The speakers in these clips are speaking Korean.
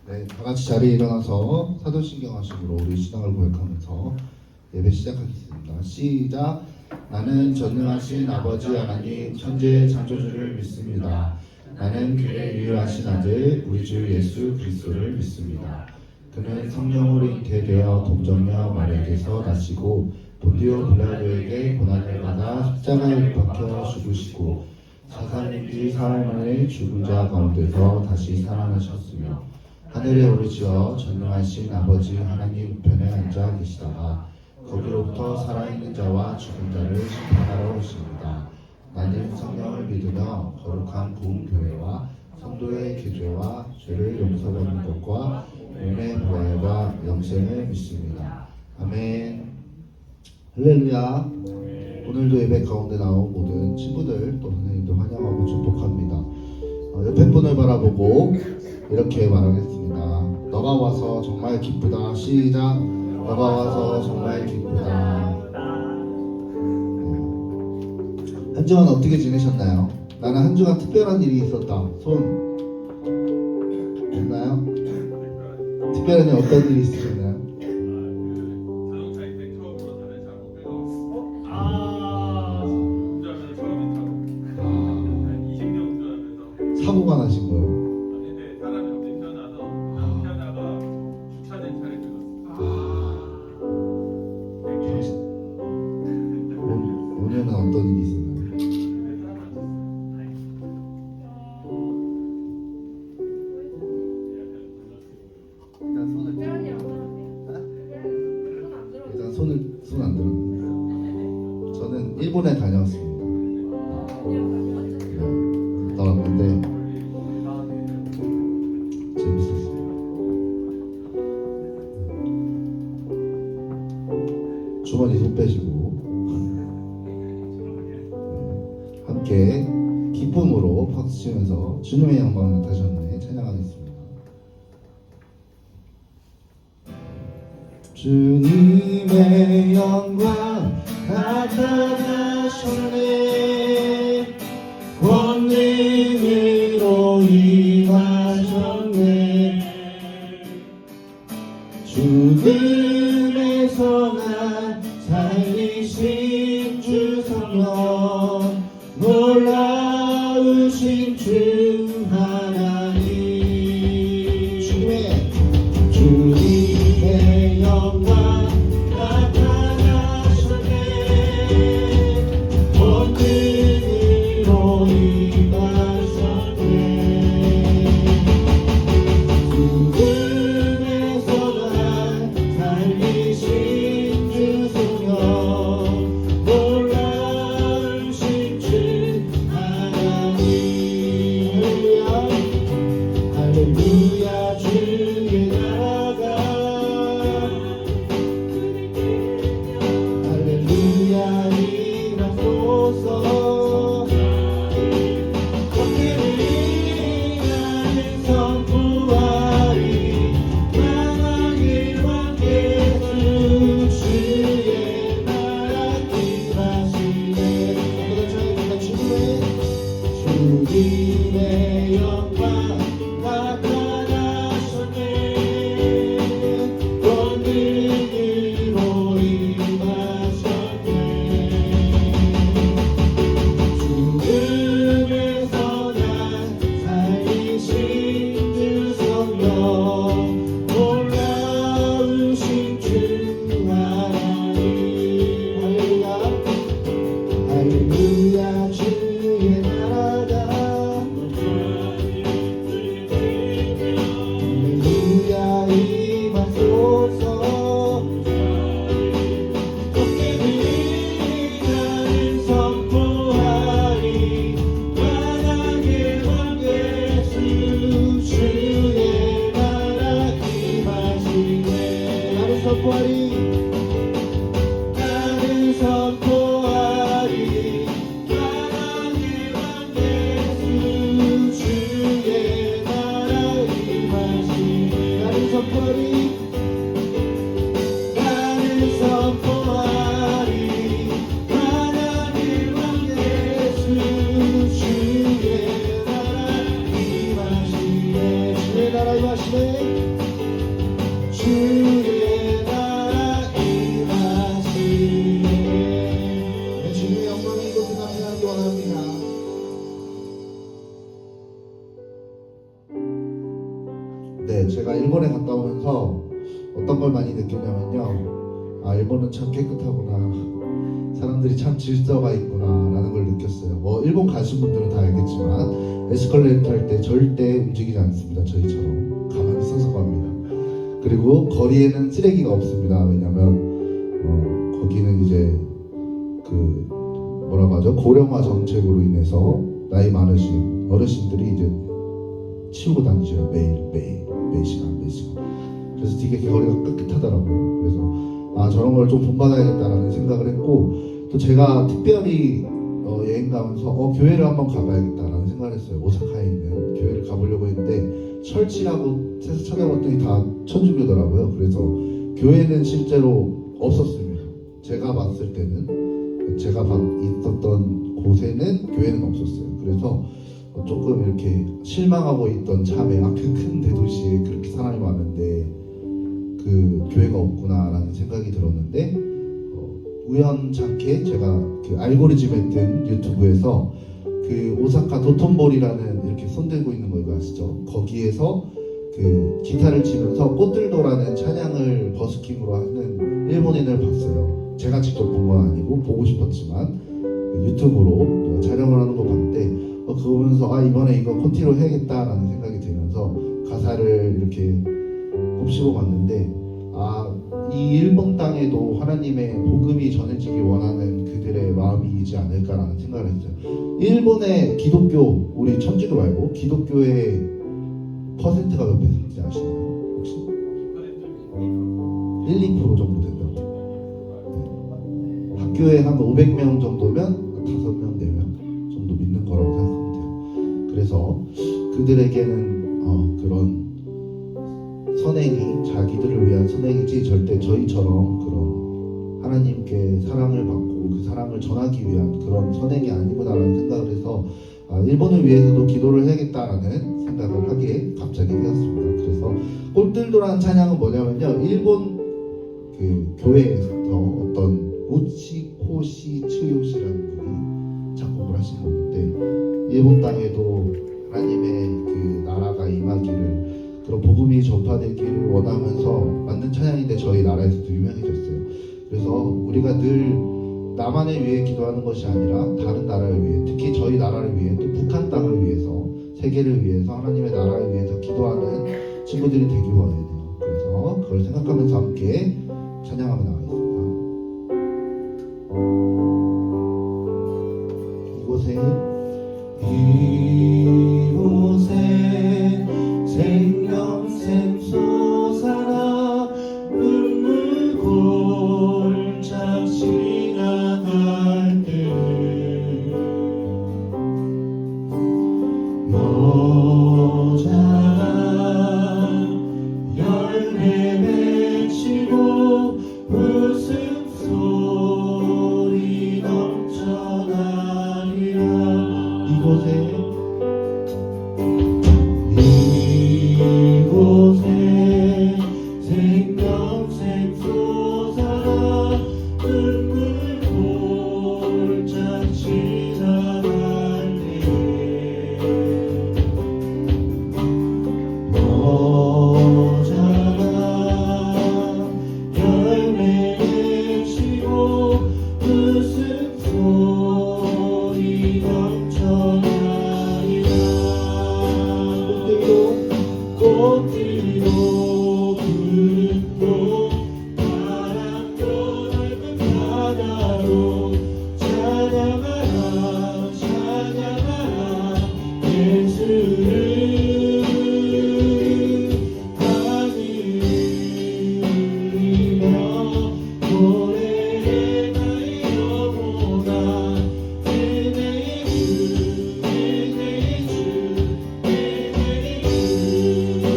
네, 다 같이 자리에 일어나서 사도신경 하심으로 우리 신앙을 고백하면서 예배 시작하겠습니다. 시작. 나는 전능하신 아버지 하나님 천지의 창조주를 믿습니다. 나는 그의 유일하신 아들 우리 주 예수 그리스도를 믿습니다. 그는 성령으로 잉태되어 동정녀 마리아에게서 나시고 본디오 빌라도에게 고난을 받아 십자가에 박혀 죽으시고 사사님들이 사흘 만에 죽은 자 가운데서 다시 살아나셨으며 하늘에 오르시어 전능하신 아버지 하나님 우편에 앉아 계시다가 거기로부터 살아있는 자와 죽은 자를 심판하러 오십니다. 나는 성령을 믿으며 거룩한 부흥교회와 성도의 교제와 죄를 용서받는 것과 몸의 부활과 영생을 믿습니다. 아멘. 할렐루야. 오늘도 예배 가운데 나온 모든 친구들 또 선생님들 환영하고 축복합니다. 옆에 분을 바라보고 이렇게 말하겠습니다. 너가 와서 정말 기쁘다. 시작. 너가 와서 정말 기쁘다. 한 주간 어떻게 지내셨나요? 나는 한 주간 특별한 일이 있었다. 손 없나요? 특별한 일 어떤 일이 있으셨나요? 사고가 나신 거예요? 아닌데 사람이 갑자기 태어나서 태어나다가 주차된 차를 들었어. 5년은 어떤 일이 있었나요? 일단 손 안 들었는데 저는 일본에 다녀왔습니다. 갔다 왔는데 재밌었어요. 주머니 손 빼시고 함께 기쁨으로 박수 치면서 주님의 영광을 다시 한번 찬양하겠습니다. 주님의 영광 나타나셨네. 권능으로 임하셨네. 죽음에서 날 살리신 주 성령 놀라우신 주 하나님. 주님의 영광 나타나셨네. 권능으로 임하셨네. 죽음에서 날 네, 제가 일본에 갔다 오면서 어떤 걸 많이 느꼈냐면요. 아, 일본은 참 깨끗하구나. 사람들이 참 질서가 있구나라는 걸 느꼈어요. 뭐 일본 가신 분들은 다 알겠지만 에스컬레이터 탈 때 절대 움직이지 않습니다. 저희처럼 가만히 서서 갑니다. 그리고 거리에는 쓰레기가 없습니다. 왜냐면 거기는 이제 그 뭐라고 하죠? 고령화 정책으로 인해서 나이 많으신 어르신들이 이제 치우고 다니셔요. 매 시간. 그래서 되게 거리가 깨끗하더라고요. 그래서 아, 저런 걸 좀 본받아야겠다라는 생각을 했고, 또 제가 특별히 여행 가면서 교회를 한번 가봐야겠다라는 생각을 했어요. 오사카에 있는 교회를 가보려고 했는데 설치라고 해서 찾아봤더니 다 천주교더라고요. 그래서 교회는 실제로 없었습니다. 제가 봤을 때는, 제가 있었던 곳에는 교회는 없었어요. 그래서 조금 이렇게 실망하고 있던 참에 그 큰 대도시에 그렇게 사람이 많은데 그 교회가 없구나라는 생각이 들었는데, 우연찮게 제가 그 알고리즘에 뜬 유튜브에서 그 오사카 도톤보리라는 이렇게 손 들고 있는 거 이거 아시죠? 거기에서 그 기타를 치면서 꽃들도라는 찬양을 버스킹으로 하는 일본인을 봤어요. 제가 직접 본 건 아니고 보고 싶었지만 그 유튜브로 촬영을 하는 거 봤는데 그거 보면서 아, 이번에 이거 콘티로 해야겠다라는 생각이 들면서 가사를 이렇게 곱씹어 봤는데, 아, 이 일본 땅에도 하나님의 복음이 전해지기 원하는 그들의 마음이지 않을까라는 생각을 했어요. 일본의 기독교, 우리 천주교 말고 기독교의 퍼센트가 몇 퍼센트인지 아시나요? 혹시? 1, 2% 정도 된다고. 네. 학교에 한 500명 정도면 5명, 4명 정도 믿는 거라고 생각하면 돼요. 그래서 그들에게는 그런 선행이 자기들을 위한 선행이지 절대 저희처럼 그런 하나님께 사랑을 받고 그 사랑을 전하기 위한 그런 선행이 아니구나라는 생각을 해서 일본을 위해서도 기도를 해야겠다라는 생각을 하게 갑자기 되었습니다. 그래서 꽃들도라는 찬양은 뭐냐면요, 일본 그 교회에서 어떤 우치코시 츠요시라는 분이 작곡을 하신 건데, 일본 땅에도 하나님의 그 나라가 임하기를, 그런 복음이 전파되기를 원하면서 만든 찬양인데 저희 나라에서도 유명해졌어요. 그래서 우리가 늘 나만을 위해 기도하는 것이 아니라 다른 나라를 위해, 특히 저희 나라를 위해, 또 북한 땅을 위해서, 세계를 위해서, 하나님의 나라를 위해서 기도하는 친구들이 되기 원해야 돼요. 그래서 그걸 생각하면서 함께 찬양하며 나가겠습니다. 이곳에 생명샘 솟아나 눈물 골짝 지나갈 때 여자가 열매 맺히고 웃음소리 넘쳐나리라. 이곳에 생명샘 솟아나 눈물 골짝 지나갈 때 여자가 열매 맺히고 웃음소리 넘쳐나리라. 꽃들도 푸르고 바람도 넓은 바다로 찬양하라 찬양하라 예수를. 하늘이며 노래해 나의 영혼아. 은혜의 주 은혜의 주 은혜의 주.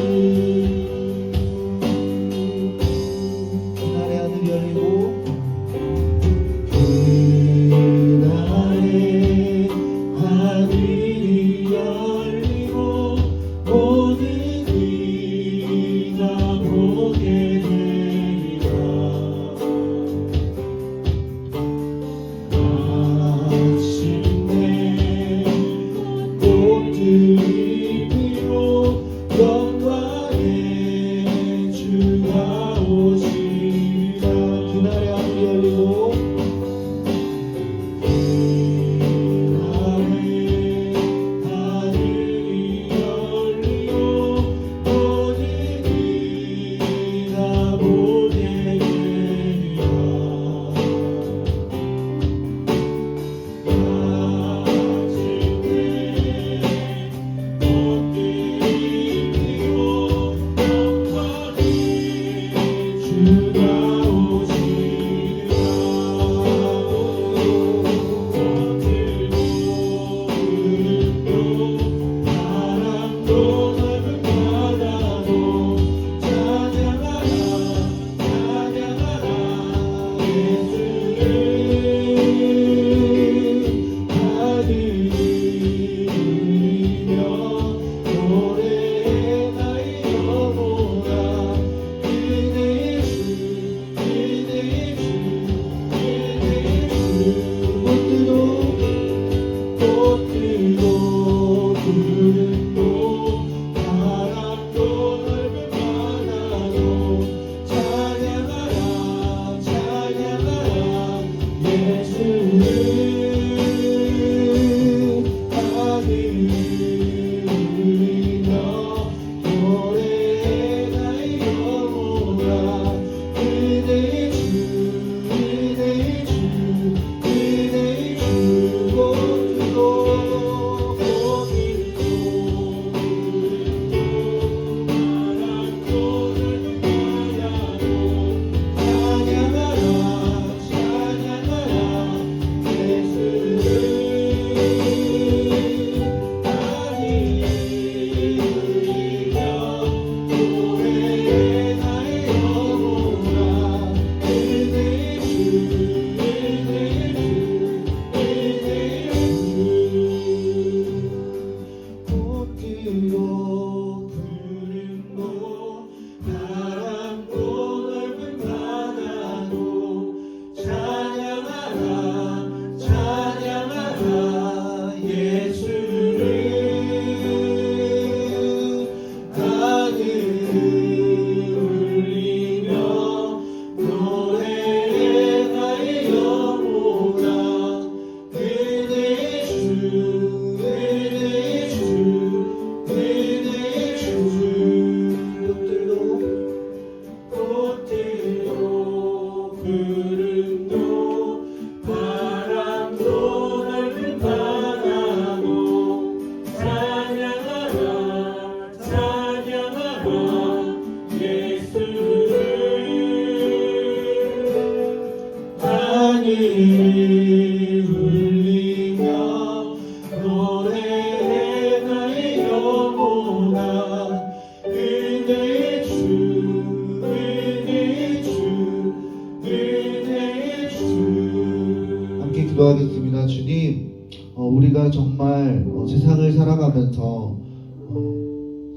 우리가 정말 세상을 살아가면서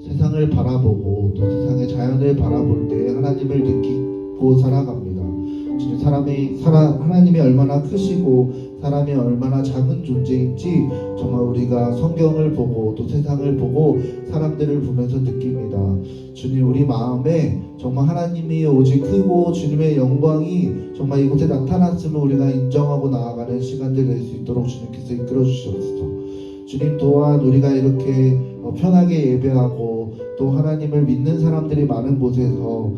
세상을 바라보고 또 세상의 자연을 바라볼 때 하나님을 느끼고 살아갑니다. 주님, 하나님이 얼마나 크시고 사람이 얼마나 작은 존재인지 정말 우리가 성경을 보고 또 세상을 보고 사람들을 보면서 느낍니다. 주님, 우리 마음에 정말 하나님이 오직 크고 주님의 영광이 정말 이곳에 나타났음을 우리가 인정하고 나아가는 시간들 될 수 있도록 주님께서 이끌어 주시옵소서. 주님, 또한 우리가 이렇게 편하게 예배하고 또 하나님을 믿는 사람들이 많은 곳에서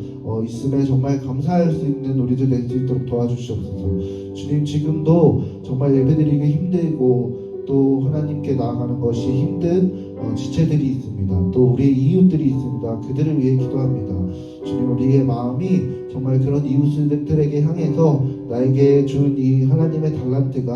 있음에 정말 감사할 수 있는 우리들 될 수 있도록 도와주시옵소서. 주님, 지금도 정말 예배드리기 힘들고 또 하나님께 나아가는 것이 힘든 지체들이 있습니다. 또 우리의 이웃들이 있습니다. 그들을 위해 기도합니다. 주님, 우리의 마음이 정말 그런 이웃들에게 향해서 나에게 준 이 하나님의 달란트가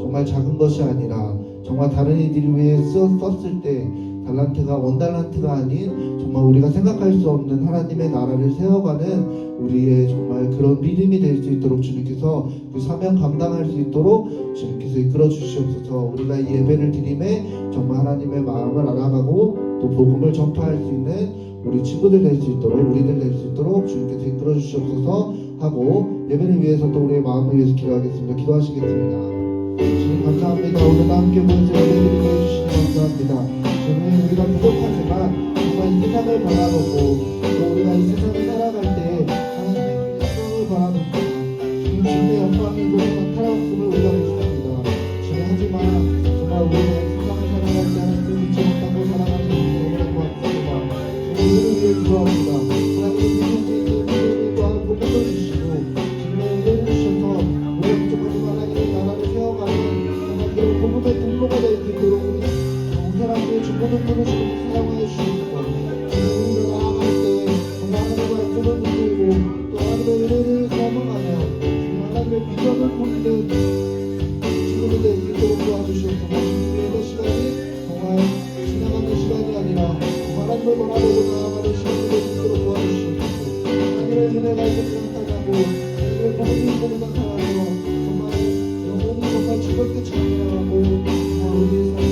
정말 작은 것이 아니라 정말 다른 이들을 위해 썼을 때 달란트가 원달란트가 아닌 정말 우리가 생각할 수 없는 하나님의 나라를 세워가는 우리의 정말 그런 믿음이 될 수 있도록 주님께서 그 사명 감당할 수 있도록 주님께서 이끌어 주시옵소서. 우리가 이 예배를 드림에 정말 하나님의 마음을 알아가고 또 복음을 전파할 수 있는 우리 친구들 될 수 있도록 우리들 될 수 있도록 주님께서 이끌어 주시옵소서 하고 예배를 위해서 또 우리의 마음을 위해서 기도하겠습니다. 기도하시겠습니다. 주님, 감사합니다. 오늘 함께 모여서 예배드리게 해주시니 감사합니다. 주님, 우리가 부족하지만 정말 이 세상을 바라보고 또 우리가 이 세상을 살아갈 때 하나님의 영광을 바라보고 주님의 영광이 이곳에 나타났음을 우리가 믿습니다. 주님, 하지만 정말 우리가 세상을 살아갈 때 하나님의 미쳐 없다고 살아가는 우리를 도와주시고 우리를 위해 기도합니다. 하나님의 믿음이 또한 복을 주시고 주님의 은혜를 주셔서 우리가 부족하지만 하나님의 나라를 세워가는 정말 그런 복음의 동로가 될 수 있도록 우리 사람들의 중고등부를 주님이 사랑하여 주시고 우리가 나아갈 때 정말 하나님과 약속을 붙들고 또 하나님의 은혜를 사모하며 하나님의 비전을 보이는 친구들 될 수 있도록 도와주시옵소서. 주님의 이 시간이 정말 지나가는 시간이 아니라 하나님을 바라보고 나아가는 시간이 될 수 있도록 도와주시옵소서. 하나님의 은혜가 이렇게 나타나고 하나님의 복음이 이곳에 나타나서 정말 영혼이 정말 즐겁게 찬양하고 우리의 삶이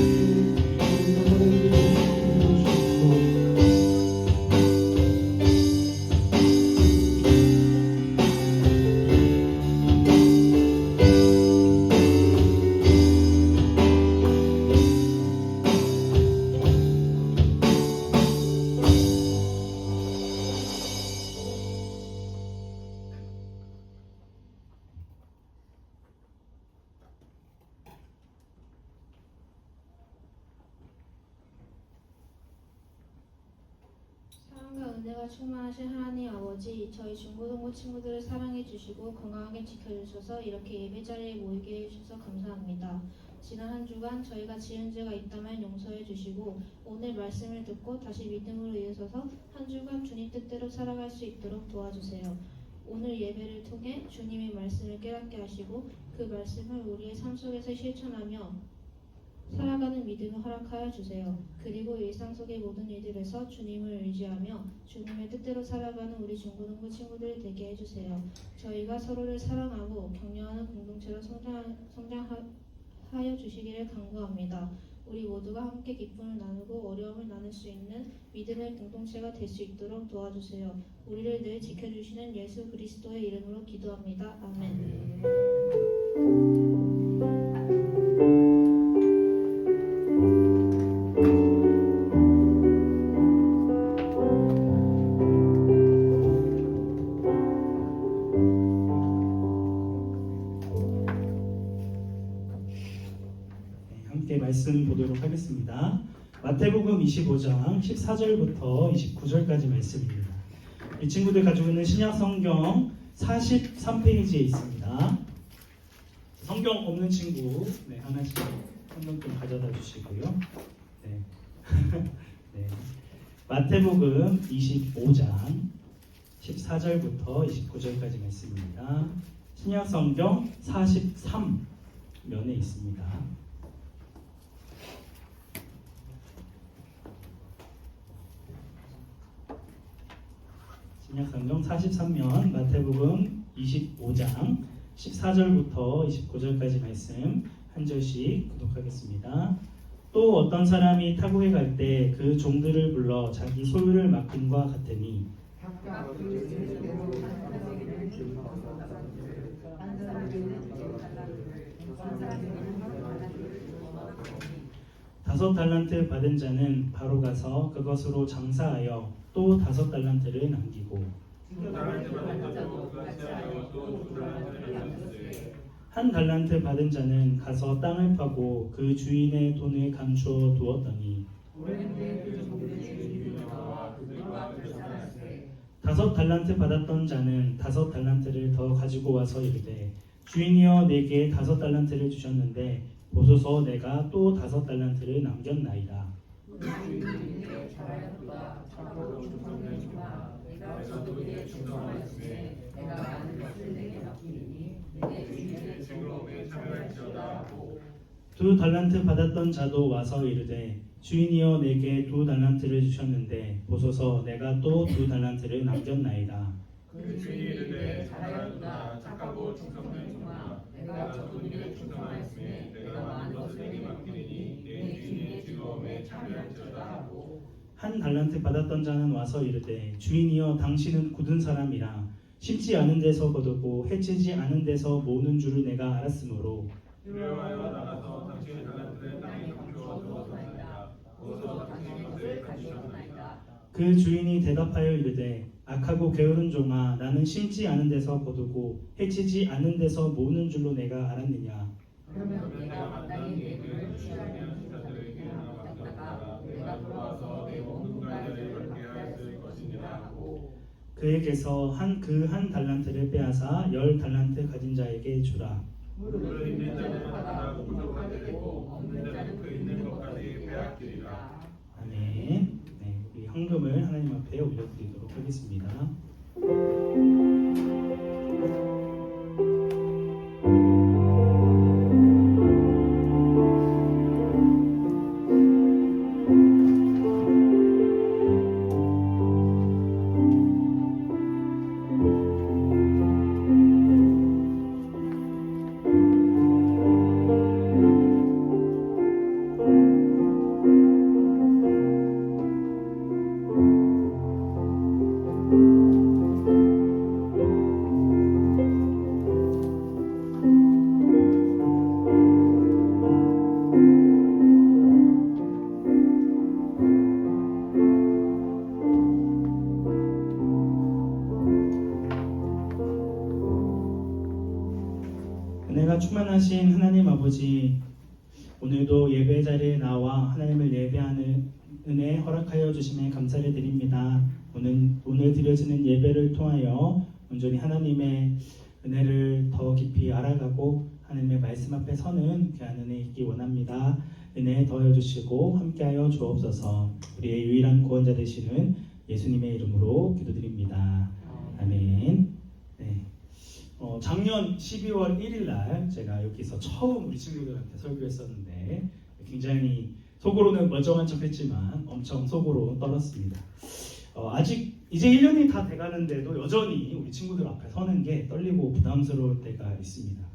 사랑과 은혜가 충만하신 하나님 아버지, 저희 중고등부 친구들을 사랑해 주시고 건강하게 지켜주셔서 이렇게 예배 자리에 모이게 해주셔서 감사합니다. 지난 한 주간 저희가 지은 죄가 있다면 용서해 주시고 오늘 말씀을 듣고 다시 믿음으로 이어서서 한 주간 주님 뜻대로 살아갈 수 있도록 도와주세요. 오늘 예배를 통해 주님의 말씀을 깨닫게 하시고 그 말씀을 우리의 삶 속에서 실천하며 살아가는 믿음을 허락하여 주세요. 그리고 일상 속의 모든 일들에서 주님을 의지하며 주님의 뜻대로 살아가는 우리 중고등부 친구들 되게 해주세요. 저희가 서로를 사랑하고 격려하는 공동체로 성장하여 주시기를 간구합니다. 우리 모두가 함께 기쁨을 나누고 어려움을 나눌 수 있는 믿음의 공동체가 될 수 있도록 도와주세요. 우리를 늘 지켜주시는 예수 그리스도의 이름으로 기도합니다. 아멘. 말씀 보도록 하겠습니다. 마태복음 25장 14절부터 29절까지 말씀입니다. 이 친구들 가지고 있는 신약 성경 43페이지에 있습니다. 성경 없는 친구 하나씩 성경 좀 가져다 주시고요. 네. 네. 마태복음 25장 14절부터 29절까지 말씀입니다. 신약 성경 43면에 있습니다. 신약성경 43면 마태복음 25장 14절부터 29절까지 말씀 한 절씩 교독하겠습니다. 또 어떤 사람이 타국에 갈 때 그 종들을 불러 자기 소유를 맡김과 같으니 다섯 달란트 받은 자는 바로 가서 그것으로 장사하여 또 다섯 달란트를 남기고 한 달란트 받은 자는 가서 땅을 파고 그 주인의 돈을 감추어 두었더니 다섯 달란트 받았던 자는 다섯 달란트를 더 가지고 와서 이르되 주인이여 내게 다섯 달란트를 주셨는데 보소서 내가 또 다섯 달란트를 남겼나이다. 두 달란트 받았던 자도 와서 이르되 주인이여 내게 두 달란트를 주셨는데 보소서 내가 또 두 달란트를 남겼나이다. 그 주인이 이르되 잘하였다 착하고 충성된 종아 내가 적은 일에 충성하였으니 내가 많은 것을 내게 맡기리니 내 주인의 즐거움에 참여할지어다 하고 한 달란트 받았던 자는 와서 이르되 주인이여 당신은 굳은 사람이라 심지 않은 데서 거두고 해치지 않은 데서 모으는 줄을 내가 알았으므로 두려워하여 나가서 당신의 달란트를 땅에 감추어 두었나이다. 어서 당신의 것을 가지셨나이다. 그 주인이 대답하여 이르되 악하고 게으른 종아 나는 심지 않은 데서 거두고 해치지 않은 데서 모으는 줄로 내가 알았느냐. 그러면 내가 마땅히 내 돈을 취하게 하는 자들에게 맡겼다가 내가 돌아와서 내 모든 가지를 받게 하였을 것이니라 하고 그에게서 한 달란트를 빼앗아 10달란트 가진 자에게 주라. 물을 있는 자는 받아 부족하게 되고 없는 자는 그 있는 것까지 빼앗기리라. 아멘. 네, 우리 헌금을 하나님 앞에 올려드리도록 하겠습니다. 은혜가 충만하신 하나님 아버지, 오늘도 예배 자리에 나와 하나님을 예배하는 은혜 허락하여 주심에 감사를 드립니다. 오늘 드려지는 예배를 통하여 온전히 하나님의 은혜를 더 깊이 알아가고 하나님의 말씀 앞에 서는 귀한 은혜 있기 원합니다. 은혜 더해 주시고 함께하여 주옵소서. 우리의 유일한 구원자 되시는 예수님의 이름으로 기도드립니다. 아멘. 네. 작년 12월 1일 날 제가 여기서 처음 우리 친구들한테 설교했었는데 굉장히 속으로는 멀쩡한 척했지만 엄청 속으로 떨었습니다. 아직 이제 1년이 다 돼가는데도 여전히 우리 친구들 앞에 서는 게 떨리고 부담스러울 때가 있습니다.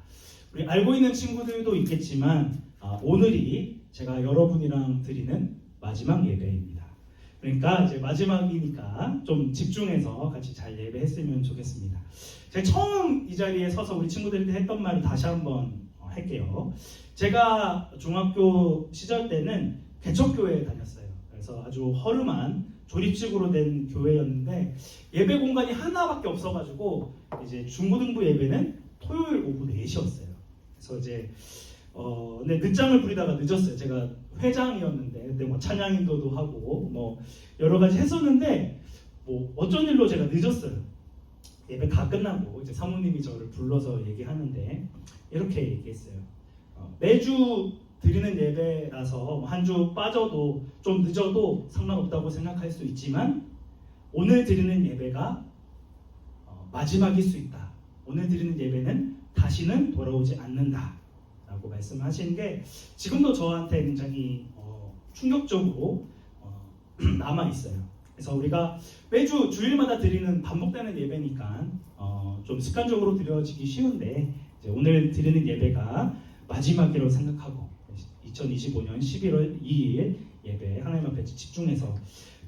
우리 알고 있는 친구들도 있겠지만 오늘이 제가 여러분이랑 드리는 마지막 예배입니다. 그러니까 이제 마지막이니까 좀 집중해서 같이 잘 예배했으면 좋겠습니다. 제가 처음 이 자리에 서서 우리 친구들한테 했던 말을 다시 한번 할게요. 제가 중학교 시절 때는 개척교회에 다녔어요. 그래서 아주 허름한 조립식으로 된 교회였는데 예배 공간이 하나밖에 없어가지고 이제 중고등부 예배는 토요일 오후 4시였어요. 그래서 이제 근데 늦장을 부리다가 늦었어요. 제가 회장이었는데 그때 뭐 찬양 인도도 하고 뭐 여러 가지 했었는데 뭐 어쩐 일로 제가 늦었어요. 예배 다 끝나고 이제 사모님이 저를 불러서 얘기하는데 이렇게 얘기했어요. 매주 드리는 예배라서 한 주 빠져도 좀 늦어도 상관없다고 생각할 수 있지만 오늘 드리는 예배가 마지막일 수 있다. 오늘 드리는 예배는 다시는 돌아오지 않는다 라고 말씀하시는 게 지금도 저한테 굉장히 충격적으로 남아있어요. 그래서 우리가 매주 주일마다 드리는 반복되는 예배니까 좀 습관적으로 드려지기 쉬운데 이제 오늘 드리는 예배가 마지막이라고 생각하고 2025년 11월 2일 예배 하나님 앞에 집중해서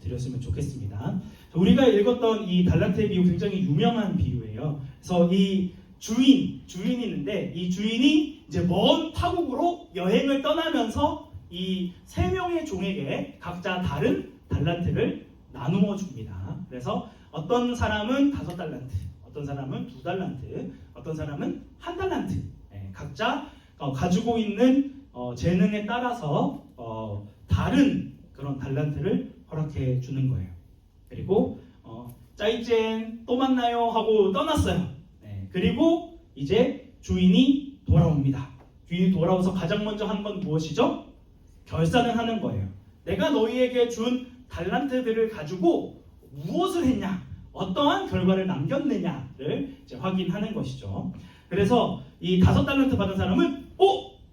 드렸으면 좋겠습니다. 우리가 읽었던 이 달란트의 비유 굉장히 유명한 비유예요. 그래서 이 주인이 있는데 이 주인이 이제 먼 타국으로 여행을 떠나면서 이 세 명의 종에게 각자 다른 달란트를 나누어 줍니다. 그래서 어떤 사람은 5달란트, 어떤 사람은 2달란트, 어떤 사람은 1달란트, 각자 가지고 있는 재능에 따라서 다른 그런 달란트를 허락해 주는 거예요. 그리고 짜이젠 또 만나요 하고 떠났어요. 그리고 이제 주인이 돌아옵니다. 주인이 돌아와서 가장 먼저 한 건 무엇이죠? 결산을 하는 거예요. 내가 너희에게 준 달란트들을 가지고 무엇을 했냐, 어떠한 결과를 남겼느냐를 이제 확인하는 것이죠. 그래서 이 5달란트 받은 사람은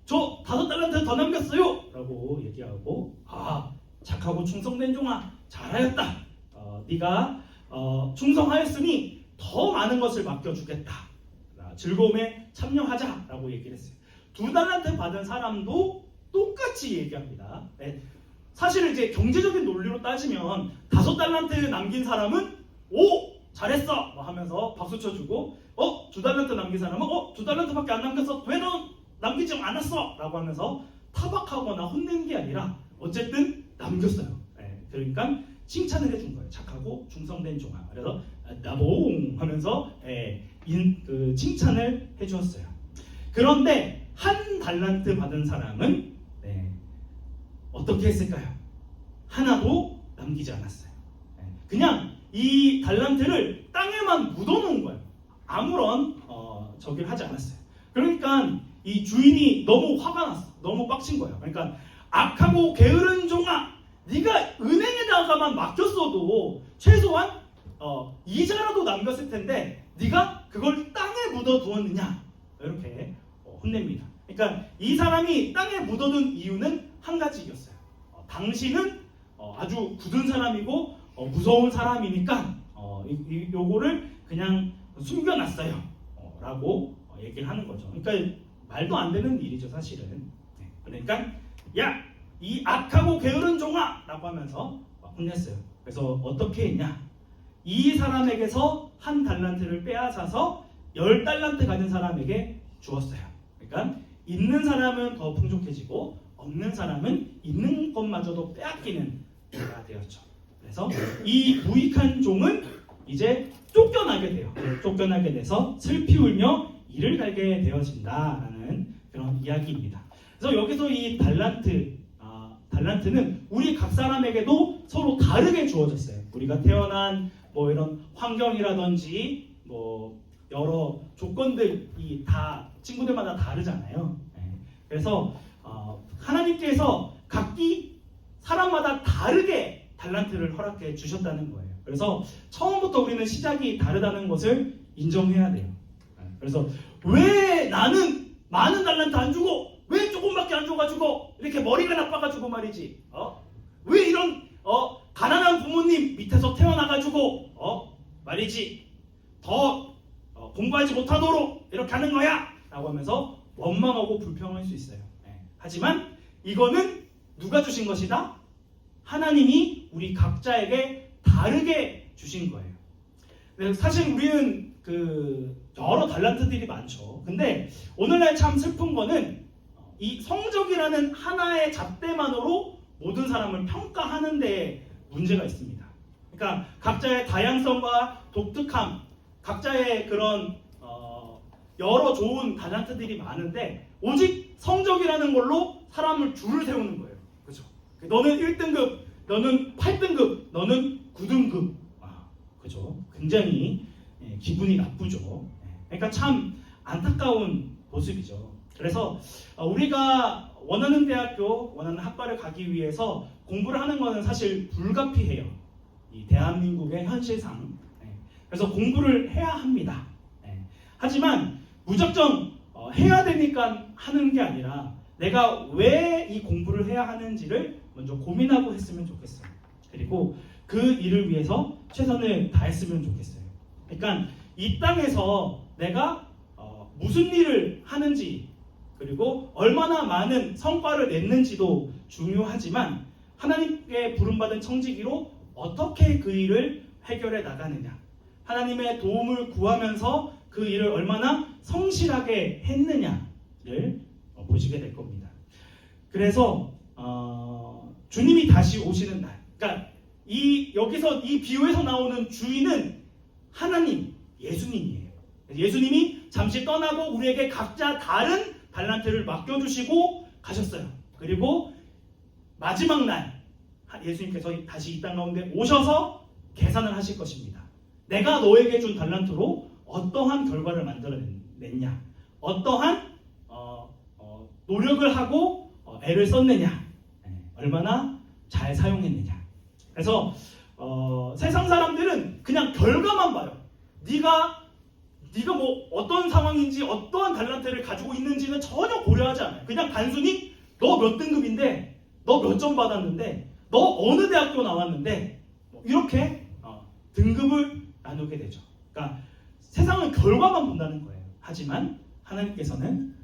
저 5달란트 더 남겼어요 라고 얘기하고, 착하고 충성된 종아 잘하였다. 네가 충성하였으니 더 많은 것을 맡겨주겠다. 즐거움에 참여하자 라고 얘기를 했어요. 2달란트 받은 사람도 똑같이 얘기합니다. 사실 이제 경제적인 논리로 따지면 5달란트 남긴 사람은 잘했어 하면서 박수 쳐주고, 2달란트 남긴 사람은 2달란트밖에 안 남겼어, 왜 넌 남기지 않았어 라고 하면서 타박하거나 혼낸 게 아니라 어쨌든 남겼어요. 그러니까 칭찬을 해준 거예요. 착하고 충성된 종아. 그래서 나봉 하면서 칭찬을 해주었어요. 그런데 1달란트 받은 사람은 어떻게 했을까요? 하나도 남기지 않았어요. 그냥 이 달란트를 땅에만 묻어놓은 거예요. 아무런 저기를 하지 않았어요. 그러니까 이 주인이 너무 화가 났어. 너무 빡친 거예요. 그러니까 악하고 게으른 종아, 네가 은행에다가만 맡겼어도 최소한 이자라도 남겼을 텐데 네가 그걸 땅에 묻어두었느냐, 이렇게 혼냅니다. 그러니까 이 사람이 땅에 묻어둔 이유는 한 가지였어요. 당신은 아주 굳은 사람이고 무서운 사람이니까 요거를 그냥 숨겨놨어요 라고 얘기를 하는 거죠. 그러니까 말도 안 되는 일이죠, 사실은. 그러니까 야, 이 악하고 게으른 종아 라고 하면서 혼냈어요. 그래서 어떻게 했냐, 이 사람에게서 1달란트를 빼앗아서 10달란트 가진 사람에게 주었어요. 그러니까 있는 사람은 더 풍족해지고 없는 사람은 있는 것마저도 빼앗기는 때가 되었죠. 그래서 이 무익한 종은 이제 쫓겨나게 돼요. 쫓겨나게 돼서 슬피 울며 이를 갈게 되어진다라는 그런 이야기입니다. 그래서 여기서 이 달란트는 우리 각 사람에게도 서로 다르게 주어졌어요. 우리가 태어난 이런 환경이라든지 여러 조건들이 다 친구들마다 다르잖아요. 그래서 하나님께서 각기 사람마다 다르게 달란트를 허락해 주셨다는 거예요. 그래서 처음부터 우리는 시작이 다르다는 것을 인정해야 돼요. 그래서 왜 나는 많은 달란트 안 주고 왜 조금밖에 안 줘가지고 이렇게 머리가 나빠가지고 말이지, 왜 이런 가난한 부모님 밑에서 태어나가지고 말이지 더 공부하지 못하도록 이렇게 하는 거야 라고 하면서 원망하고 불평할 수 있어요. 하지만 이거는 누가 주신 것이다? 하나님이 우리 각자에게 다르게 주신 거예요. 사실 우리는 여러 달란트들이 많죠. 근데 오늘날 참 슬픈 거는 이 성적이라는 하나의 잣대만으로 모든 사람을 평가하는 데 문제가 있습니다. 그러니까 각자의 다양성과 독특함, 각자의 그런 여러 좋은 달란트들이 많은데 오직 성적이라는 걸로 사람을 줄을 세우는 거예요. 그죠? 너는 1등급, 너는 8등급, 너는 9등급. 그죠? 굉장히 기분이 나쁘죠. 그러니까 참 안타까운 모습이죠. 그래서 우리가 원하는 대학교, 원하는 학과를 가기 위해서 공부를 하는 것은 사실 불가피해요. 이 대한민국의 현실상. 그래서 공부를 해야 합니다. 하지만 무작정 해야 되니까 하는 게 아니라 내가 왜 이 공부를 해야 하는지를 먼저 고민하고 했으면 좋겠어요. 그리고 그 일을 위해서 최선을 다했으면 좋겠어요. 그러니까 이 땅에서 내가 무슨 일을 하는지 그리고 얼마나 많은 성과를 냈는지도 중요하지만 하나님께 부름받은 청지기로 어떻게 그 일을 해결해 나가느냐, 하나님의 도움을 구하면서 그 일을 얼마나 성실하게 했느냐를 보시게 될 겁니다. 그래서 주님이 다시 오시는 날, 그러니까 여기서 이 비유에서 나오는 주인은 하나님, 예수님이에요. 예수님이 잠시 떠나고 우리에게 각자 다른 달란트를 맡겨주시고 가셨어요. 그리고 마지막 날 예수님께서 다시 이 땅 가운데 오셔서 계산을 하실 것입니다. 내가 너에게 준 달란트로 어떠한 결과를 만들어냈냐, 어떠한 노력을 하고 애를 썼느냐, 얼마나 잘 사용했느냐. 그래서 세상 사람들은 그냥 결과만 봐요. 네가 뭐 어떤 상황인지 어떠한 달란트를 가지고 있는지는 전혀 고려하지 않아요. 그냥 단순히 너 몇 등급인데, 너 몇 점 받았는데, 너 어느 대학교 나왔는데, 이렇게 등급을 나누게 되죠. 그러니까 세상은 결과만 본다는 거예요. 하지만 하나님께서는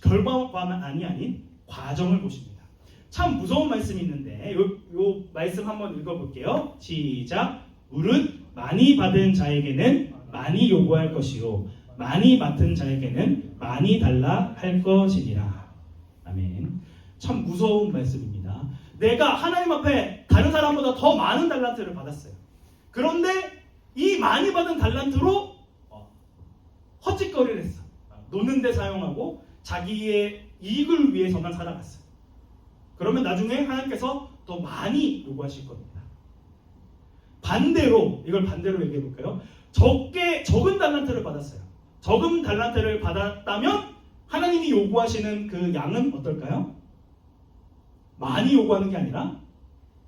결과만이 아닌 과정을 보십니다. 참 무서운 말씀이 있는데 요 말씀 한번 읽어볼게요. 시작. 무릇 많이 받은 자에게는 많이 요구할 것이요 많이 맡은 자에게는 많이 달라 할 것이니라. 아멘. 참 무서운 말씀입니다. 내가 하나님 앞에 다른 사람보다 더 많은 달란트를 받았어요. 그런데 이 많이 받은 달란트로 헛짓거리를 했어. 노는 데 사용하고 자기의 이익을 위해서만 살아갔어요. 그러면 나중에 하나님께서 더 많이 요구하실 겁니다. 반대로, 이걸 반대로 얘기해 볼까요? 적은 달란트를 받았어요. 적은 달란트를 받았다면 하나님이 요구하시는 그 양은 어떨까요? 많이 요구하는 게 아니라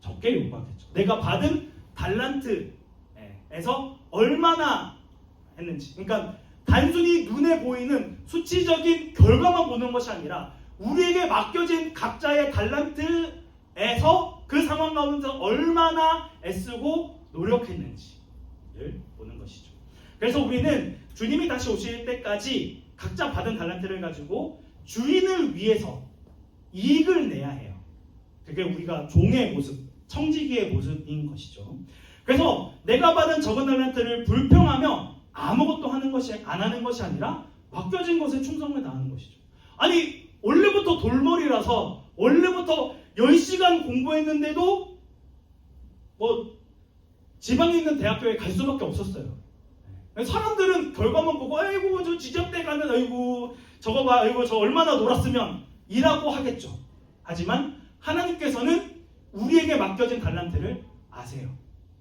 적게 요구하겠죠. 내가 받은 달란트에서 얼마나 했는지. 그러니까 단순히 눈에 보이는 수치적인 결과만 보는 것이 아니라 우리에게 맡겨진 각자의 달란트에서 그 상황 가운데서 얼마나 애쓰고 노력했는지를 보는 것이죠. 그래서 우리는 주님이 다시 오실 때까지 각자 받은 달란트를 가지고 주인을 위해서 이익을 내야 해요. 그게 우리가 종의 모습, 청지기의 모습인 것이죠. 그래서 내가 받은 적은 달란트를 불평하며 아무것도 안 하는 것이 아니라 맡겨진 것에 충성을 다하는 것이죠. 아니, 원래부터 돌머리라서 원래부터 10시간 공부했는데도 지방에 있는 대학교에 갈 수밖에 없었어요. 사람들은 결과만 보고 아이고 저 지적대 가면 아이고 저거 봐, 아이고 저 얼마나 놀았으면 이라고 하겠죠. 하지만 하나님께서는 우리에게 맡겨진 달란트를 아세요.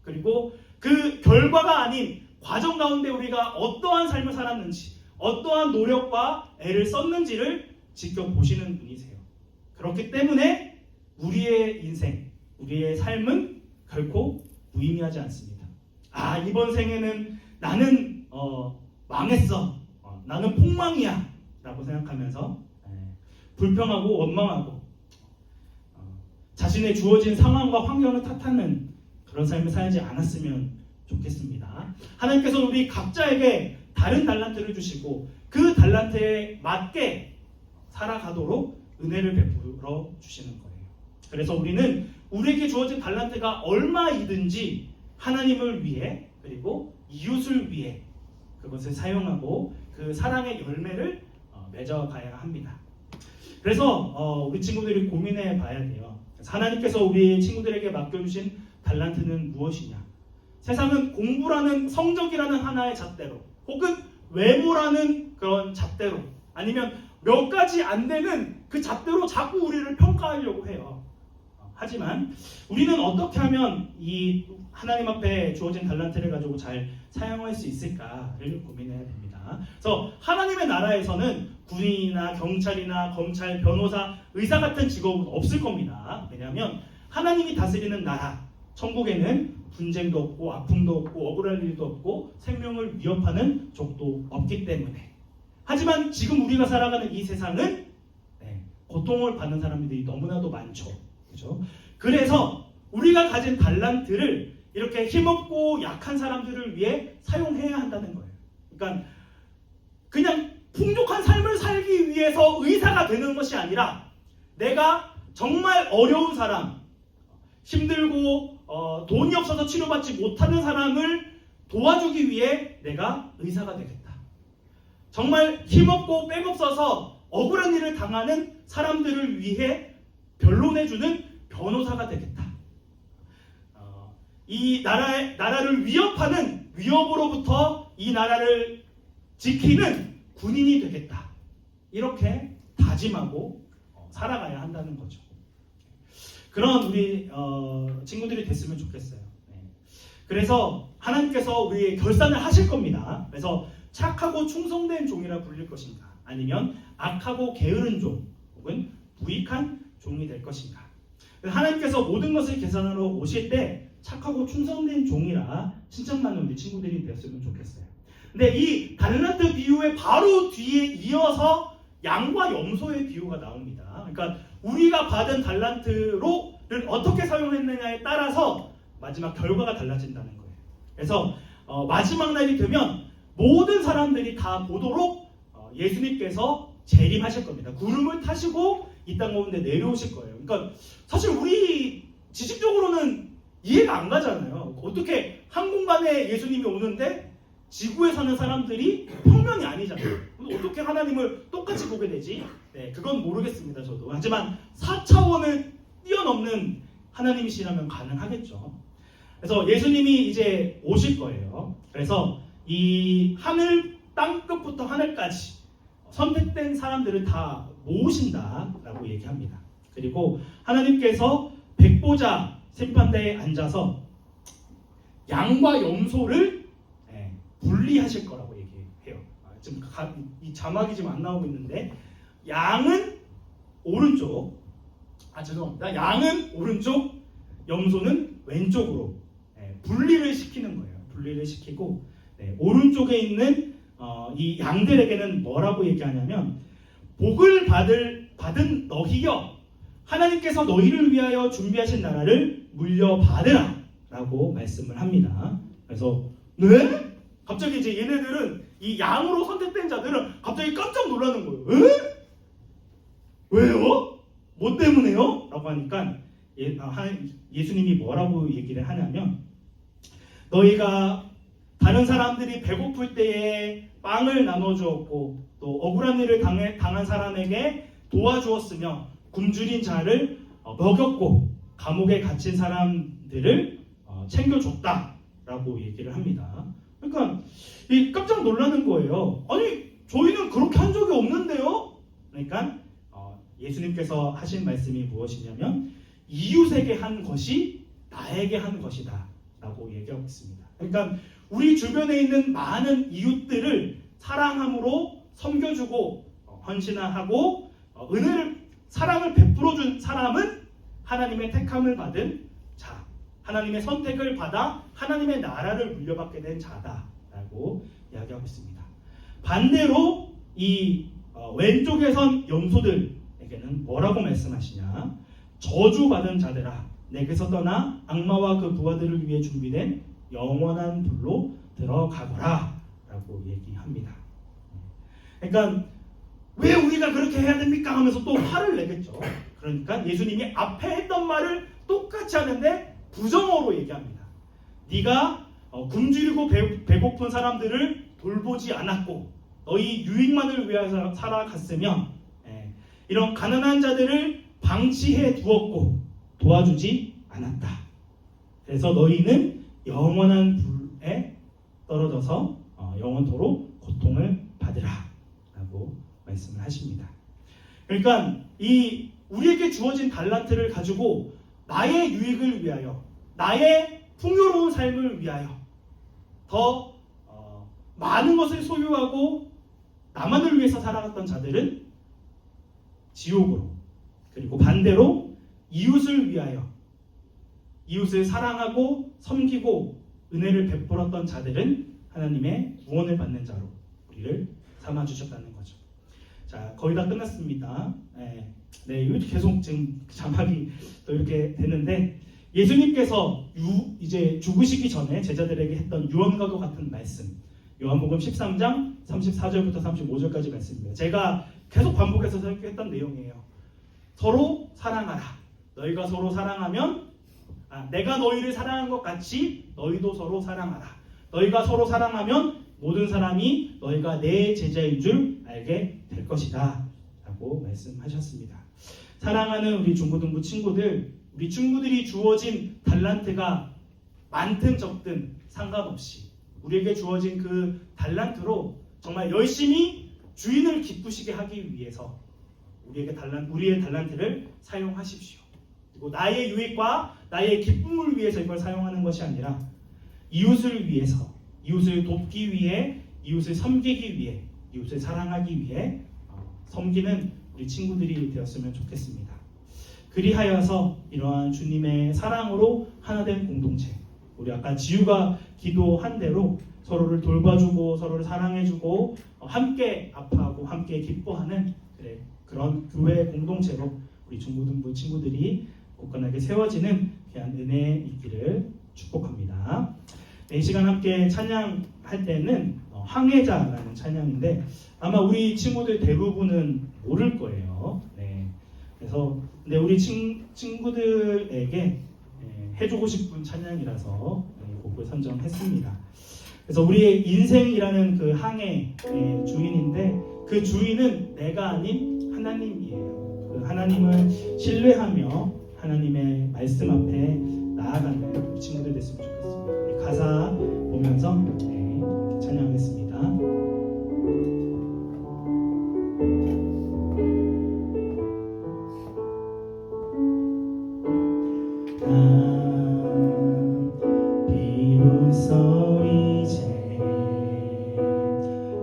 그리고 그 결과가 아닌 과정 가운데 우리가 어떠한 삶을 살았는지, 어떠한 노력과 애를 썼는지를 지켜보시는 분이세요. 그렇기 때문에 우리의 인생, 우리의 삶은 결코 무의미하지 않습니다. 이번 생에는 나는 망했어, 나는 폭망이야 라고 생각하면서 불평하고 원망하고 자신의 주어진 상황과 환경을 탓하는 그런 삶을 살지 않았으면 좋겠습니다. 하나님께서 우리 각자에게 다른 달란트를 주시고 그 달란트에 맞게 살아가도록 은혜를 베풀어 주시는 거예요. 그래서 우리는 우리에게 주어진 달란트가 얼마이든지 하나님을 위해 그리고 이웃을 위해 그것을 사용하고 그 사랑의 열매를 맺어가야 합니다. 그래서 우리 친구들이 고민해 봐야 돼요. 하나님께서 우리 친구들에게 맡겨주신 달란트는 무엇이냐? 세상은 공부라는 성적이라는 하나의 잣대로 혹은 외모라는 그런 잣대로 아니면 몇 가지 안 되는 그 잣대로 자꾸 우리를 평가하려고 해요. 하지만 우리는 어떻게 하면 이 하나님 앞에 주어진 달란트를 가지고 잘 사용할 수 있을까를 고민해야 됩니다. 그래서 하나님의 나라에서는 군인이나 경찰이나 검찰, 변호사, 의사 같은 직업은 없을 겁니다. 왜냐하면 하나님이 다스리는 나라, 천국에는 분쟁도 없고 아픔도 없고 억울할 일도 없고 생명을 위협하는 적도 없기 때문에. 하지만 지금 우리가 살아가는 이 세상은 고통을 받는 사람들이 너무나도 많죠. 그렇죠? 그래서 우리가 가진 달란트를 이렇게 힘없고 약한 사람들을 위해 사용해야 한다는 거예요. 그러니까 그냥 풍족한 삶을 살기 위해서 의사가 되는 것이 아니라 내가 정말 어려운 사람, 힘들고 돈이 없어서 치료받지 못하는 사람을 도와주기 위해 내가 의사가 되겠다. 정말 힘없고 빽없어서 억울한 일을 당하는 사람들을 위해 변론해주는 변호사가 되겠다. 이 나라를 위협하는 위협으로부터 이 나라를 지키는 군인이 되겠다. 이렇게 다짐하고 살아가야 한다는 거죠. 그런 우리 친구들이 됐으면 좋겠어요. 네. 그래서 하나님께서 우리의 결산을 하실 겁니다. 그래서 착하고 충성된 종이라 불릴 것인가, 아니면 악하고 게으른 종 혹은 무익한 종이 될 것인가. 하나님께서 모든 것을 계산하러 오실 때 착하고 충성된 종이라 칭찬받는 우리 친구들이 되었으면 좋겠어요. 근데 이 달란트 비유의 바로 뒤에 이어서 양과 염소의 비유가 나옵니다. 그러니까 우리가 받은 달란트를 어떻게 사용했느냐에 따라서 마지막 결과가 달라진다는 거예요. 그래서 마지막 날이 되면 모든 사람들이 다 보도록 예수님께서 재림하실 겁니다. 구름을 타시고 이 땅 가운데 내려오실 거예요. 그러니까 사실 우리 지식적으로는 이해가 안 가잖아요. 어떻게 한 공간에 예수님이 오는데 지구에 사는 사람들이 평면이 아니잖아요. 어떻게 하나님을 똑같이 보게 되지? 네, 그건 모르겠습니다, 저도. 하지만 4차원을 뛰어넘는 하나님이시라면 가능하겠죠. 그래서 예수님이 이제 오실 거예요. 그래서 이 하늘, 땅끝부터 하늘까지 선택된 사람들을 다 모으신다라고 얘기합니다. 그리고 하나님께서 백보자 심판대에 앉아서 양과 염소를 분리하실 거라고 얘기해요. 지금 이 자막이 지금 안 나오고 있는데, 양은 오른쪽, 죄송합니다. 양은 오른쪽, 염소는 왼쪽으로 분리를 시키는 거예요. 분리를 시키고 오른쪽에 있는 이 양들에게는 뭐라고 얘기하냐면, 복을 받은 너희여, 하나님께서 너희를 위하여 준비하신 나라를 물려받으라 라고 말씀을 합니다. 그래서 네? 갑자기 이제 얘네들은, 이 양으로 선택된 자들은 갑자기 깜짝 놀라는 거예요. 에? 왜요? 뭐 때문에요? 라고 하니까 예수님이 뭐라고 얘기를 하냐면, 너희가 다른 사람들이 배고플 때에 빵을 나눠주었고 또 억울한 일을 당한 사람에게 도와주었으며 굶주린 자를 먹였고 감옥에 갇힌 사람들을 챙겨줬다라고 얘기를 합니다. 그러니까 깜짝 놀라는 거예요. 아니, 저희는 그렇게 한 적이 없는데요? 그러니까 예수님께서 하신 말씀이 무엇이냐면, 이웃에게 한 것이 나에게 한 것이다 라고 얘기하고 있습니다. 그러니까 우리 주변에 있는 많은 이웃들을 사랑함으로 섬겨주고 헌신하고 사랑을 베풀어준 사람은 하나님의 택함을 받은 자, 하나님의 선택을 받아 하나님의 나라를 물려받게 된 자다라고 이야기하고 있습니다. 반대로 이 왼쪽에 선 염소들에게는 뭐라고 말씀하시냐? 저주받은 자들아, 내게서 떠나 악마와 그 부하들을 위해 준비된 영원한 불로 들어가거라 라고 얘기합니다. 그러니까 왜 우리가 그렇게 해야 됩니까? 하면서 또 화를 내겠죠. 그러니까 예수님이 앞에 했던 말을 똑같이 하는데 부정어로 얘기합니다. 네가 굶주리고 배고픈 사람들을 돌보지 않았고 너희 유익만을 위해서 살아갔으며 이런 가난한 자들을 방치해 두었고 도와주지 않았다. 그래서 너희는 영원한 불에 떨어져서 영원토록 고통을 받으라 라고 말씀을 하십니다. 그러니까 이 우리에게 주어진 달란트를 가지고 나의 유익을 위하여, 나의 풍요로운 삶을 위하여 더 많은 것을 소유하고 나만을 위해서 살아갔던 자들은 지옥으로, 그리고 반대로 이웃을 위하여 이웃을 사랑하고 섬기고 은혜를 베풀었던 자들은 하나님의 구원을 받는 자로 우리를 삼아주셨다는 거죠. 자, 거의 다 끝났습니다. 이렇게 계속 지금 자막이 또 이렇게 되는데, 예수님께서 이제 죽으시기 전에 제자들에게 했던 유언과도 같은 말씀, 요한복음 13장 34절부터 35절까지 말씀입니다. 제가 계속 반복해서 설교했던 내용이에요. 서로 사랑하라. 너희가 서로 사랑하면 내가 너희를 사랑한 것 같이 너희도 서로 사랑하라. 너희가 서로 사랑하면 모든 사람이 너희가 내 제자인 줄 알게 될 것이다 라고 말씀하셨습니다. 사랑하는 우리 중고등부 친구들, 우리 친구들이 주어진 달란트가 많든 적든 상관없이 우리에게 주어진 그 달란트로 정말 열심히 주인을 기쁘시게 하기 위해서 우리의 달란트를 사용하십시오. 그리고 나의 유익과 나의 기쁨을 위해서 이걸 사용하는 것이 아니라 이웃을 위해서, 이웃을 돕기 위해, 이웃을 섬기기 위해, 이웃을 사랑하기 위해 섬기는 우리 친구들이 되었으면 좋겠습니다. 그리하여서 이러한 주님의 사랑으로 하나된 공동체, 우리 아까 지우가 기도한 대로 서로를 돌봐주고 서로를 사랑해주고 함께 아파하고 함께 기뻐하는 그런 교회 공동체로 우리 중고등부 친구들이 굳건하게 세워지는 귀한 은혜 있기를 축복합니다. 이 시간 함께 찬양할 때는 항해자라는 찬양인데 아마 우리 친구들 대부분은 모를 거예요. 네. 그래서 근데 우리 친구들에게 해주고 싶은 찬양이라서 이 곡을 선정했습니다. 그래서 우리의 인생이라는 그 항해의 주인인데 그 주인은 내가 아닌 하나님이에요. 그 하나님을 신뢰하며 하나님의 말씀 앞에 나아가는 친구들 됐으면 좋겠습니다. 우리 가사 보면서 찬양하겠습니다. 비로소 이제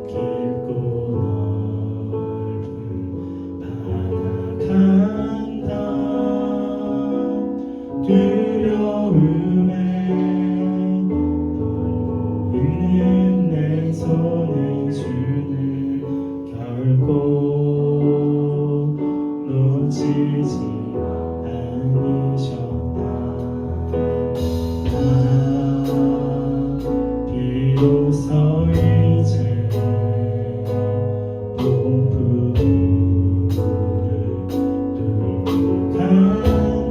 깊고 넓은 바다 간다 두려움에 떨고 있는 내 손에 주는 결코 놓치지 않으셨다. 비로소 이제 폭풍우를 뚫고 간다.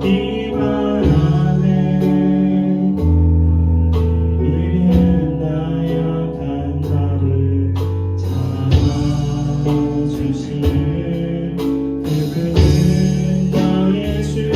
이 바람에 흔들리는 나약한 나를 잡아주시는 그분은 너의 주님.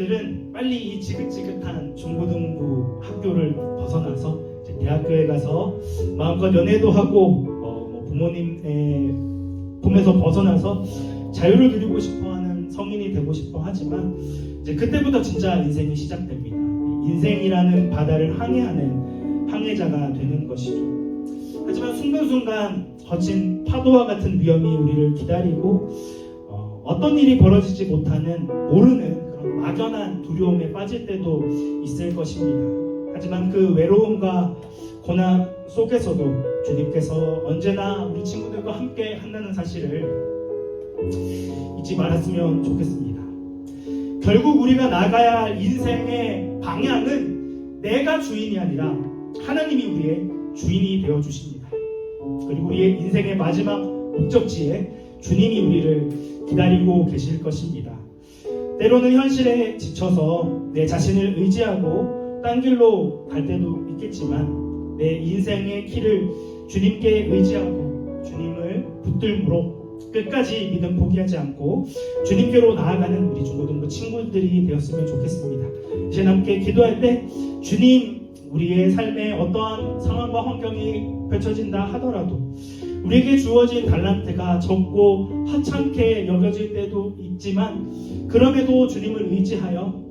친구들은 빨리 이 지긋지긋한 중고등부 학교를 벗어나서 이제 대학교에 가서 마음껏 연애도 하고 뭐 부모님의 품에서 벗어나서 자유를 누리고 싶어하는 성인이 되고 싶어 하지만 이제 그때부터 진짜 인생이 시작됩니다. 인생이라는 바다를 항해하는 항해자가 되는 것이죠. 하지만 순간순간 거친 파도와 같은 위험이 우리를 기다리고 어떤 일이 벌어지지 못하는 모르는 그런 막연한 두려움에 빠질 때도 있을 것입니다. 하지만 그 외로움과 고난 속에서도 주님께서 언제나 우리 친구들과 함께 한다는 사실을 잊지 말았으면 좋겠습니다. 결국 우리가 나가야 할 인생의 방향은 내가 주인이 아니라 하나님이 우리의 주인이 되어 주십니다. 그리고 우리의 인생의 마지막 목적지에 주님이 우리를 기다리고 계실 것입니다. 때로는 현실에 지쳐서 내 자신을 의지하고 딴 길로 갈 때도 있겠지만 내 인생의 길을 주님께 의지하고 주님을 붙들므로 끝까지 믿음 포기하지 않고 주님께로 나아가는 우리 중고등부 친구들이 되었으면 좋겠습니다. 이제 함께 기도할 때 주님, 우리의 삶에 어떠한 상황과 환경이 펼쳐진다 하더라도 우리에게 주어진 달란트가 적고 하찮게 여겨질 때도 있지만 그럼에도 주님을 의지하여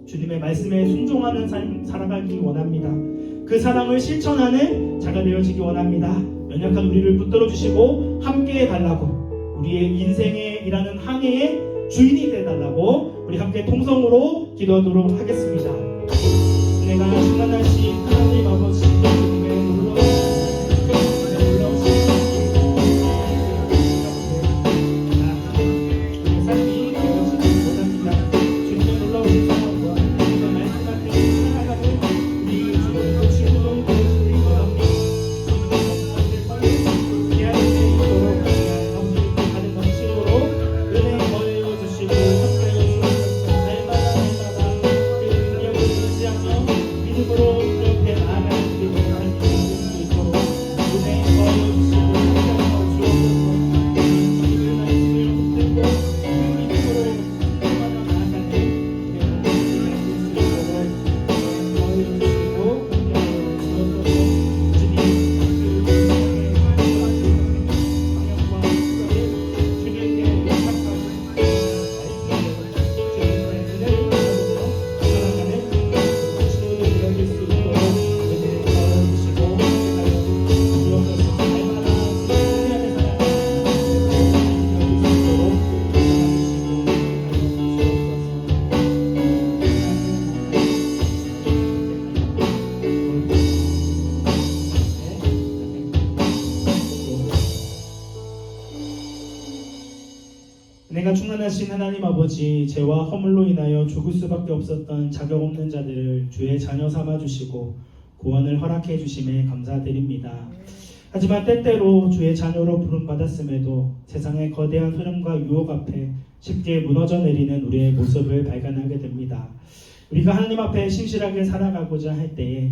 주님의 말씀에 순종하는 삶 살아가기 원합니다. 그 사랑을 실천하는 자가 되어지기 원합니다. 연약한 우리를 붙들어 주시고 함께 해달라고, 우리의 인생에 일하는 항해의 주인이 되달라고 우리 함께 통성으로 기도하도록 하겠습니다. 내가 충만하신 하나님 아버지 주님의 은혜가 충만하신 하나님 아버지, 죄와 허물로 인하여 죽을 수밖에 없었던 자격 없는 자들을 주의 자녀 삼아 주시고 구원을 허락해 주심에 감사드립니다. 하지만 때때로 주의 자녀로 부름받았음에도 세상의 거대한 흐름과 유혹 앞에 쉽게 무너져 내리는 우리의 모습을 발견하게 됩니다. 우리가 하나님 앞에 신실하게 살아가고자 할 때에,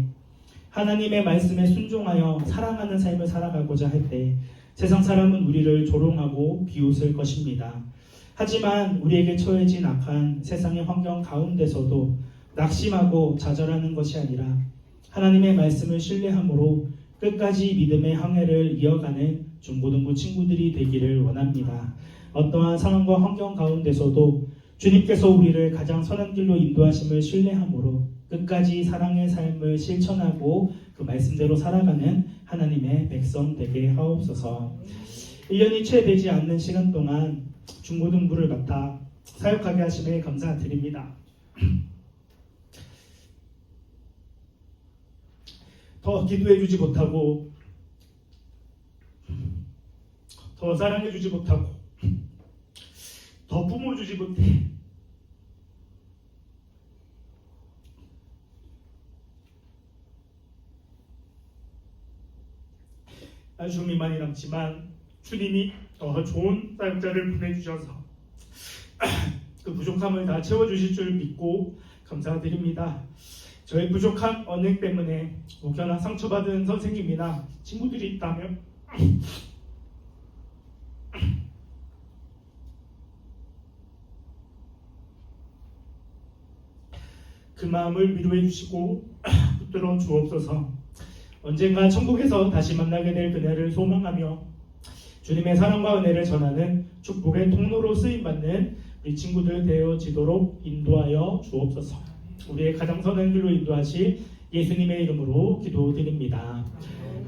하나님의 말씀에 순종하여 사랑하는 삶을 살아가고자 할 때 세상 사람은 우리를 조롱하고 비웃을 것입니다. 하지만 우리에게 처해진 악한 세상의 환경 가운데서도 낙심하고 좌절하는 것이 아니라 하나님의 말씀을 신뢰함으로 끝까지 믿음의 항해를 이어가는 중고등부 친구들이 되기를 원합니다. 어떠한 상황과 환경 가운데서도 주님께서 우리를 가장 선한 길로 인도하심을 신뢰함으로 끝까지 사랑의 삶을 실천하고 그 말씀대로 살아가는 하나님의 백성 되게 하옵소서. 1년이 채 되지 않는 시간 동안 중고등부를 맡아 사역하게 하심에 감사드립니다. 더 기도해주지 못하고, 더 사랑해주지 못하고, 더 품어주지 못해 아쉬움이 많이 남지만 주님이 더 좋은 사역자를 보내주셔서 그 부족함을 다 채워주실 줄 믿고 감사드립니다. 저의 부족한 언행 때문에 혹여나 상처받은 선생님이나 친구들이 있다면 그 마음을 위로해 주시고 붙들어 주옵소서. 언젠가 천국에서 다시 만나게 될 그날을 소망하며 주님의 사랑과 은혜를 전하는 축복의 통로로 쓰임받는 우리 친구들 되어지도록 인도하여 주옵소서. 우리의 가장 선한 길로 인도하실 예수님의 이름으로 기도드립니다.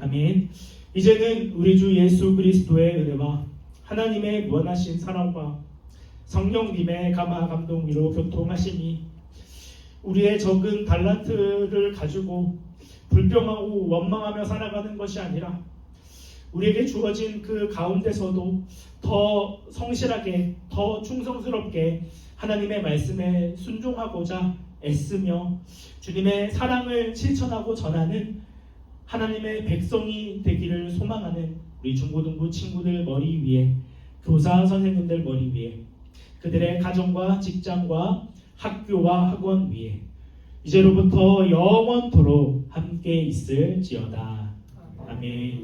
아멘. 이제는 우리 주 예수 그리스도의 은혜와 하나님의 무한하신 사랑과 성령님의 감화 감동 위로 교통하심이 우리의 적은 달란트를 가지고 불평하고 원망하며 살아가는 것이 아니라 우리에게 주어진 그 가운데서도 더 성실하게, 더 충성스럽게 하나님의 말씀에 순종하고자 애쓰며 주님의 사랑을 실천하고 전하는 하나님의 백성이 되기를 소망하는 우리 중고등부 친구들 머리 위에, 교사 선생님들 머리 위에, 그들의 가정과 직장과 학교와 학원 위에 이제로부터 영원토록 함께 있을지어다. 아멘.